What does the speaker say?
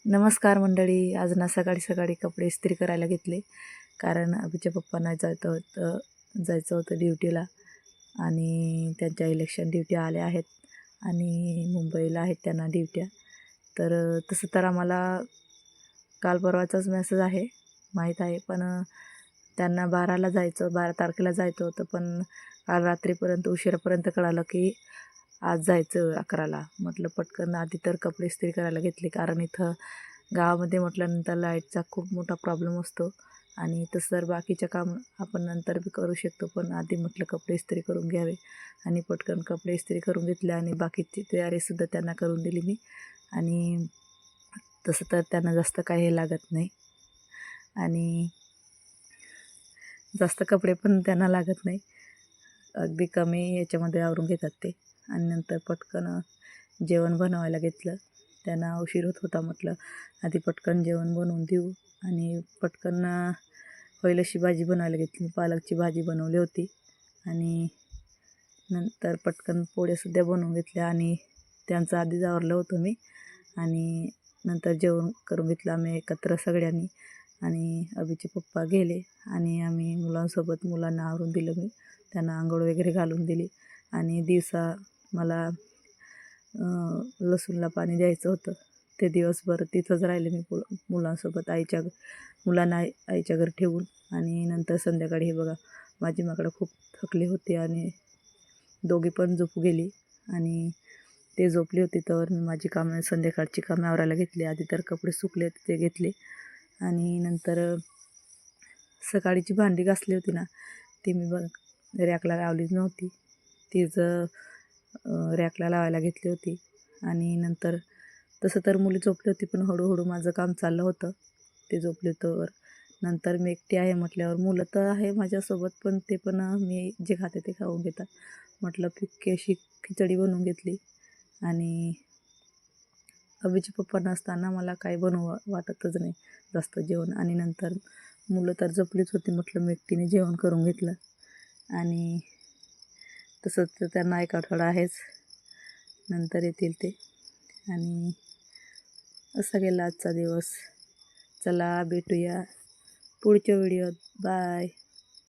नमस्कार मंडळी. आज ना सकाळी सकाळी कपडे इस्त्री करायला घेतले, कारण अभिच्या पप्पांना जायचं होतं ड्युटीला आणि त्यांच्या इलेक्शन ड्युटी आल्या आहेत आणि मुंबईला आहेत त्यांना ड्युट्या. तर तसं तर आम्हाला काल परवाचाच मेसेज आहे, माहीत आहे. पण त्यांना 12 तारखेला जायचं होतं, पण काल रात्रीपर्यंत उशिरापर्यंत कळालं की आज जायचं 11ला. म्हटलं पटकन आधी तर कपडे इस्त्री करायला घेतले, कारण इथं गावामध्ये म्हटल्यानंतर लाईटचा खूप मोठा प्रॉब्लेम असतो आणि तसं तर बाकीचं काम आपण नंतर बी करू शकतो, पण आधी म्हटलं कपडे इस्त्री करून घ्यावे आणि पटकन कपडे इस्त्री करून घेतले आणि बाकीची तयारीसुद्धा त्यांना करून दिली मी. आणि तसं तर त्यांना जास्त काही हे लागत नाही आणि जास्त कपडे पण त्यांना लागत नाही, अगदी कमी याच्यामध्ये आवरून घेतात ते. आणि नंतर पटकन जेवण बनवायला घेतलं. त्यांना उशीर होत होता, म्हटलं आधी पटकन जेवण बनवून देऊ आणि पटकन होईल अशी भाजी बनवायला घेतली. पालकची भाजी बनवली होती आणि नंतर पटकन पोळ्यासुद्धा बनवून घेतल्या आणि त्यांचं आधीच आवरलं होतं मी. आणि नंतर जेवण करून घेतलं आम्ही एकत्र सगळ्यांनी आणि अभिचे पप्पा गेले आणि आम्ही मुलांना आवरून दिलं मी. त्यांना आंघोळ वगैरे घालून दिली आणि दिवसा मला लसूणला पाणी द्यायचं होतं. ते दिवसभर तिथंच राहिले मी मुलांसोबत मुलांना आईच्या घरी ठेवून. आणि नंतर संध्याकाळी हे बघा, माझी माकडं खूप थकली होती आणि दोघी पण झोपू गेली आणि ते झोपली होती तर मी माझी संध्याकाळची कामे आवरायला घेतली. आधी तर कपडे सुकले ते घेतले आणि नंतर सकाळीची भांडी घासली होती ना, ती मी रॅकला लावलीच नव्हती. तिचं रॅकला लावायला घेतली होती. आणि नंतर तसं तर मुली झोपली होती, पण हळूहळू माझं काम चाललं होतं. ते झोपले तर नंतर मी एकटी आहे म्हटल्यावर मुलं तर आहे माझ्यासोबत, पण ते पण मी जे खाते ते खाऊन घेतात. म्हटलं फिक्की अशी खिचडी बनवून घेतली आणि अभिचे पप्पा नसताना मला काही वाटतच नाही जास्त जेवण. आणि नंतर मुलं तर झोपलीच होती, म्हटलं मी एकटीने जेवण करून घेतलं. आणि तसंच तर त्यांना एक आठवडा आहेच, नंतर येतील ते. आणि असा गेला आजचा दिवस. चला भेटूया पुढच्या व्हिडिओत. बाय.